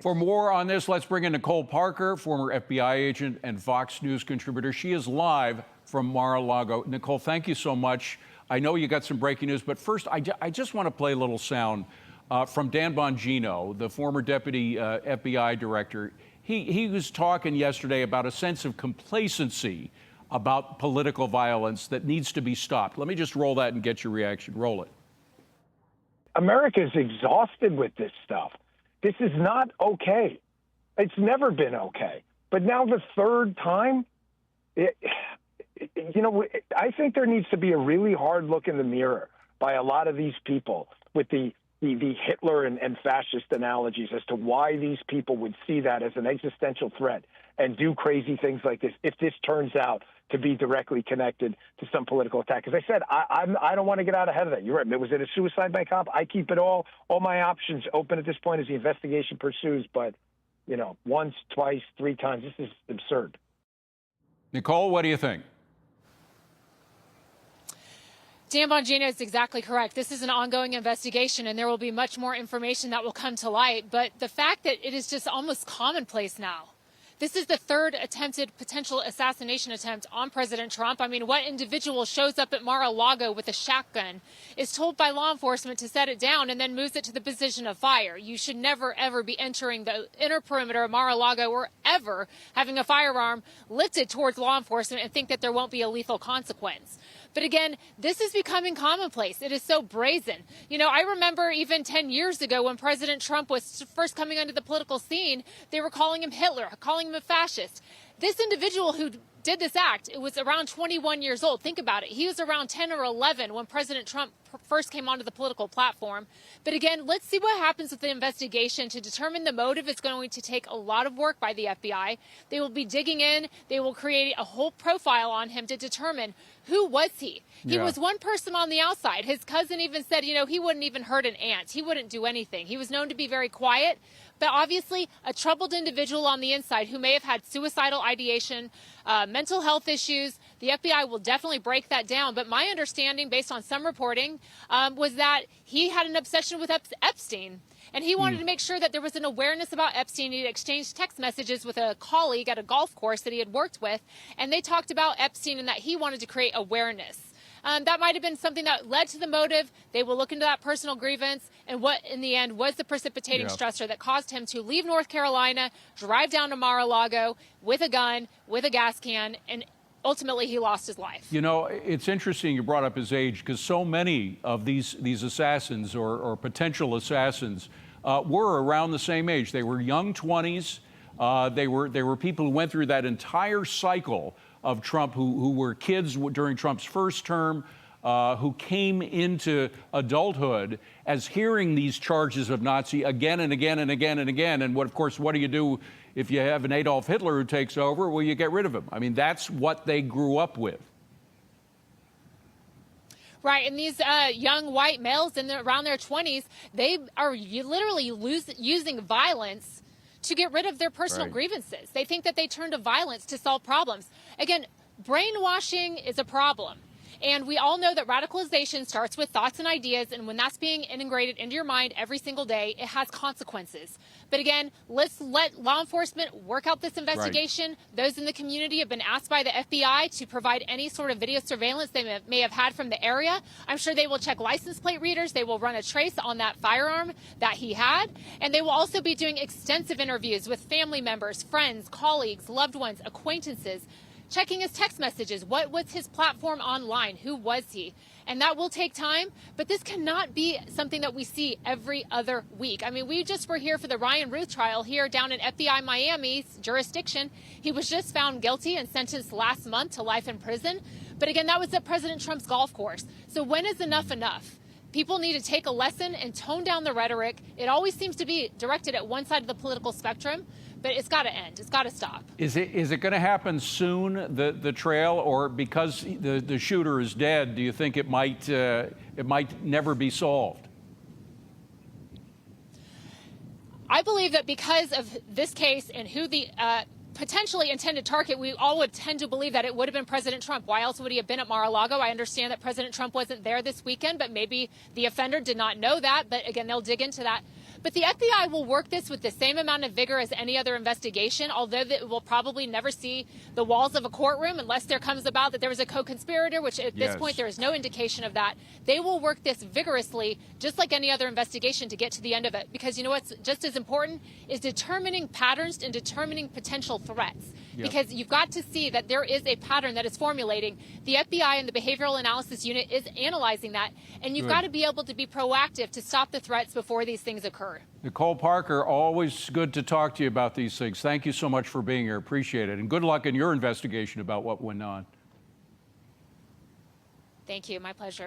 For more on this, let's bring in Nicole Parker, former FBI agent and Fox News contributor. She is live from Mar-a-Lago. Nicole, thank you so much. I know you got some breaking news, but first, I just want to play a little sound from Dan Bongino, the former deputy FBI director. He was talking yesterday about a sense of complacency about political violence that needs to be stopped. Let me just roll that and get your reaction. Roll it. America's exhausted with this stuff. This is not okay. It's never been okay. But now the third time, I think there needs to be a really hard look in the mirror by a lot of these people with the Hitler and fascist analogies as to why these people would see that as an existential threat and do crazy things like this if this turns out to be directly connected to some political attack. As I said, I don't want to get out ahead of that. You're right. Was it a suicide by cop? I keep it all my options open at this point as the investigation pursues. But, once, twice, three times, this is absurd. Nicole, what do you think? Dan Bongino is exactly correct. This is an ongoing investigation, and there will be much more information that will come to light. But the fact that it is just almost commonplace now. This is the third attempted potential assassination attempt on President Trump. I mean, what individual shows up at Mar-a-Lago with a shotgun, is told by law enforcement to set it down, and then moves it to the position of fire? You should never, ever be entering the inner perimeter of Mar-a-Lago or ever having a firearm lifted towards law enforcement and think that there won't be a lethal consequence. But again, this is becoming commonplace. It is so brazen. I remember even 10 years ago when President Trump was first coming onto the political scene, they were calling him Hitler, calling him a fascist. This individual who did this act, it was around 21 years old. Think about it. He was around 10 or 11 when President Trump first came onto the political platform. But again, let's see what happens with the investigation. To determine the motive is going to take a lot of work by the FBI. They will be digging in. They will create a whole profile on him to determine who was he. He was one person on the outside. His cousin even said, he wouldn't even hurt an ant. He wouldn't do anything. He was known to be very quiet, but obviously a troubled individual on the inside who may have had suicidal ideation, mental health issues. The FBI will definitely break that down. But my understanding, based on some reporting, was that he had an obsession with Epstein. And he wanted to make sure that there was an awareness about Epstein. He had exchanged text messages with a colleague at a golf course that he had worked with. And they talked about Epstein and that he wanted to create awareness. That might have been something that led to the motive. They will look into that personal grievance and what, in the end, was the precipitating stressor that caused him to leave North Carolina, drive down to Mar-a-Lago with a gun, with a gas can, and ultimately he lost his life. It's interesting you brought up his age, because so many of these assassins or potential assassins were around the same age. They were young 20s. They were people who went through that entire cycle of Trump, who were kids during Trump's first term, who came into adulthood as hearing these charges of Nazi again and again and again and again. And what do you do if you have an Adolf Hitler who takes over? Well, you get rid of him. I mean, that's what they grew up with. Right, and these young white males around their 20s, they are literally using violence to get rid of their personal grievances. They think that they turn to violence to solve problems. Again, brainwashing is a problem. And we all know that radicalization starts with thoughts and ideas, and when that's being integrated into your mind every single day, it has consequences. But again, let's let law enforcement work out this investigation. Those in the community have been asked by the FBI to provide any sort of video surveillance they may have had from the area. I'm sure they will check license plate readers. They will run a trace on that firearm that he had. And they will also be doing extensive interviews with family members, friends, colleagues, loved ones, acquaintances, checking his text messages. What was his platform online? Who was he? And that will take time, but this cannot be something that we see every other week. I mean, we just were here for the Ryan Ruth trial here down in FBI Miami's jurisdiction. He was just found guilty and sentenced last month to life in prison. But again, that was at President Trump's golf course. So when is enough enough? People need to take a lesson and tone down the rhetoric. It always seems to be directed at one side of the political spectrum, but it's got to end. It's got to stop. Is it going to happen soon, the trail, or because the shooter is dead, do you think it might never be solved? I believe that because of this case and who the potentially intended target, we all would tend to believe that it would have been President Trump. Why else would he have been at Mar-a-Lago? I understand that President Trump wasn't there this weekend, but maybe the offender did not know that. But again, they'll dig into that. But the FBI will work this with the same amount of vigor as any other investigation, although it will probably never see the walls of a courtroom unless there comes about that there was a co-conspirator, which at this point there is no indication of that. They will work this vigorously, just like any other investigation, to get to the end of it. Because you know what's just as important is determining patterns and determining potential threats. Because you've got to see that there is a pattern that is formulating. The FBI and the Behavioral Analysis Unit is analyzing that, and you've got to be able to be proactive to stop the threats before these things occur. Nicole Parker, always good to talk to you about these things. Thank you so much for being here. Appreciate it. And good luck in your investigation about what went on. Thank you. My pleasure.